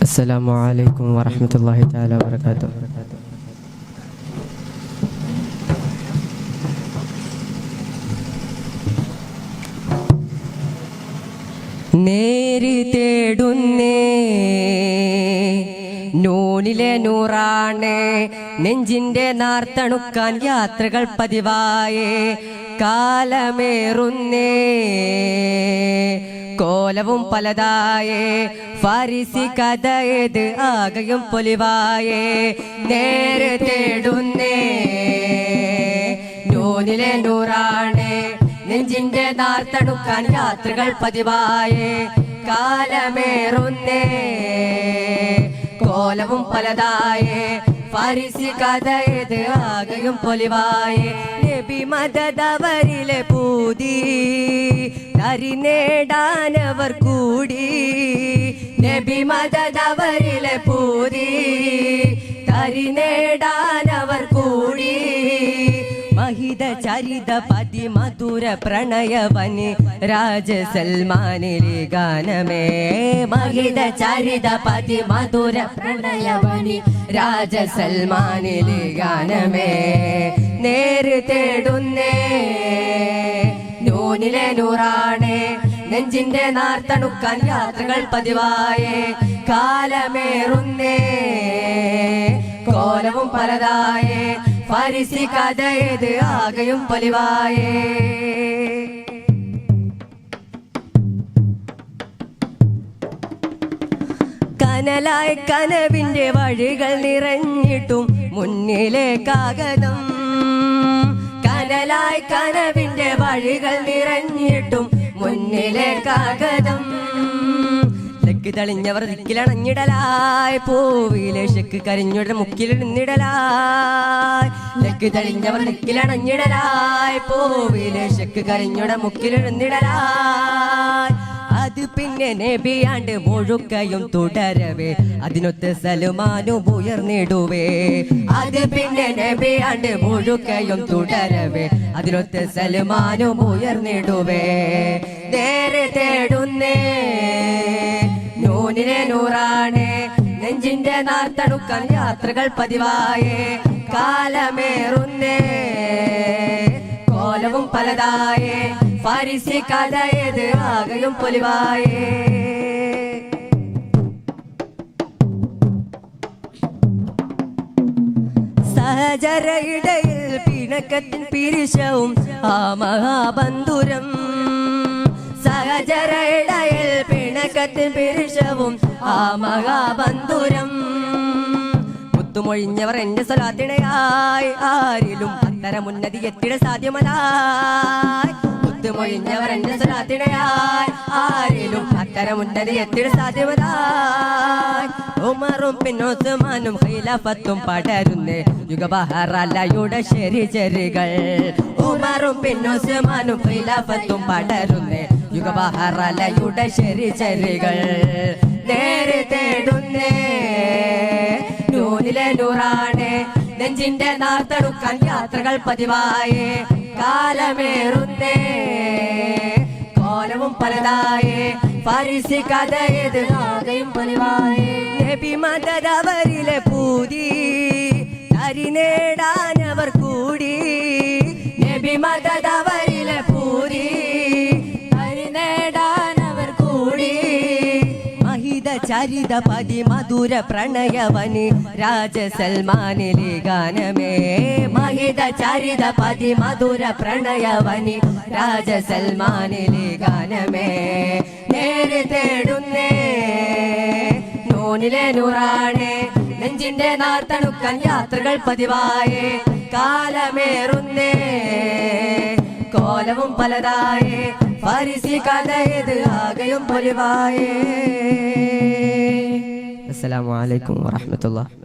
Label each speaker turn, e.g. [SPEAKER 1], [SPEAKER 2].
[SPEAKER 1] السلام عليكم ورحمة الله تعالى وبركاته. നേരി തേടുന്നേ നൂനിലെ നൂറാണ് നെഞ്ചിന്റെ നാർത്തണുക്കാൻ യാത്രകൾ പതിവായേ കാലമേറുന്നേ കോലവും പലതായേ ഫാരിസി കഥയത് ആകെയും പൊലിവായേ നേരെ തേടുന്നേ നൂനിലെ നൂറാണ് നെഞ്ചിന്റെ നാർത്തണുക്കാൻ യാത്രകൾ പതിവായേ കാലമേറുന്നേ കോലവും പലതായേ ഫാരിസി കഥയത് ആകെയും പൊലിവായേ നബി മദദവരിലെ പൂതി തരി നേടാനവർ കൂടി നബി മദദവരിലെ പൂതി തരി നേടാനവർ കൂടി മഹിത ചരിത പതി മധുര പ്രണയവനി രാജ സൽമാനിലെ ഗാനമേ മഹിത ചരിത പതി മധുര പ്രണയവനി രാജ സൽമാനിലെ ഗാനമേ നേര് തേടുന്നേ നൂനിലെ നൂറാണ് നെഞ്ചിന്റെ നാർത്തണുക്കാൻ യാത്രകൾ പതിവായേ കാലമേറുന്നേ കോലവും പലതായേ ഫാരിസി കഥയത് ആകെയും പൊലിവായേ കനലായി കനവിന്റെ വഴികൾ നിറഞ്ഞിട്ടും മുന്നിലെ കാഗതം കനലായി കനവിന്റെ വഴികൾ നിറഞ്ഞിട്ടും മുന്നിലെ കാഗതം ലക്ക് തെളിഞ്ഞവർ ദിക്കിലണഞ്ഞിടലായി പൂവിലെ ശക്ക് കരിഞ്ഞുട മുക്കിലിടുന്നിടലായി ലക്ക് തെളിഞ്ഞവർ ദിക്കിലണഞ്ഞിടലായി പൂവിലെ ശക്ക് കരിഞ്ഞുട മുക്കിലിടുന്നിടലായി അത് പിന്നെ നബിയാണ്ട് മുഴുക്കയും തുടരവേ അതിനൊത്ത് സൽമാനും ഉയർന്നിടുവേ അത് പിന്നെ നബിയാണ്ട് മുഴുക്കയും തുടരവേ അതിനൊത്ത് സൽമാനും ഉയർന്നിടുവേ നേരെ തേടുന്നേ നൂനിലെ നൂറാണ് നെഞ്ചിന്റെ നാർത്തണുക്കാൻ യാത്രകൾ പതിവായേ കാലമേറുന്നേ കോലവും പലതായേ ഫാരിസി കഥയത് ആകെയും പൊലിവായേ സഹചരയിടയിൽ പിണക്കത്തിൻ പിരിശവും ആ മഹാബന്ധുരം സഹചരയിടയിൽ പിണക്കത്തിൻ പിരിശവും ആ മഹാബന്ധുരം മുത്തുമൊഴിഞ്ഞവർ എന്റെ സ്വലാത്തിടയായി ആരിലും അത്തരം ഉന്നതി എത്തിട സാധ്യമല്ലായി മുത്തുമൊഴിഞ്ഞവർ എന്റെ സ്വലാത്തിടയായി ആരിലും അത്തരം ഉന്നതി എത്തിട സാധ്യമല്ലായി ഉമറും പിന്നോസ്മാനും ഖിലാഫത്തും പടരുന്നേ യുഗബഹറലയുടെ ശരിചരികൾ ഉമറും പിന്നോസ്മാനും ഖിലാഫത്തും പടരുന്നേ യുഗബഹറലയുടെ ശരിചരികൾ നേരെ തേടുന്നേ നൂനിലെ നൂറാണ് നെഞ്ചിന്റെ നാർത്തടുക്കാൻ യാത്രകൾ പതിവായേ കാലമേറുന്നേ കോലവും പലതായേ ഫാരിസി കഥയത് ആകെയും പൊലിവായേ നബി മദദവരിലെ പൂതി തരി നേടാനവർ കൂടി നബി മദദവരിലെ പൂതി തരി നേടാനവർ കൂടി മഹിത ചരിത പതി മധുര പ്രണയവനി രാജ സൽമാനിലെ ഗാനമേ മഹിത ചരിത പതി മധുര പ്രണയവനി രാജ സൽമാനിലെ ഗാനമേ നേരെ തേടുന്നേ നൂനിലെ നൂറാണ് നെഞ്ചിന്റെ നാർത്തണുക്കാൻ യാത്രകൾ പതിവായേ കാലമേറുന്നേ കോലവും പലതായേ ഫാരിസി കഥയത് ആകെയും പൊലിവായേ. അസ്സലാമു അലൈക്കും വറഹ്മത്തുള്ളാഹി.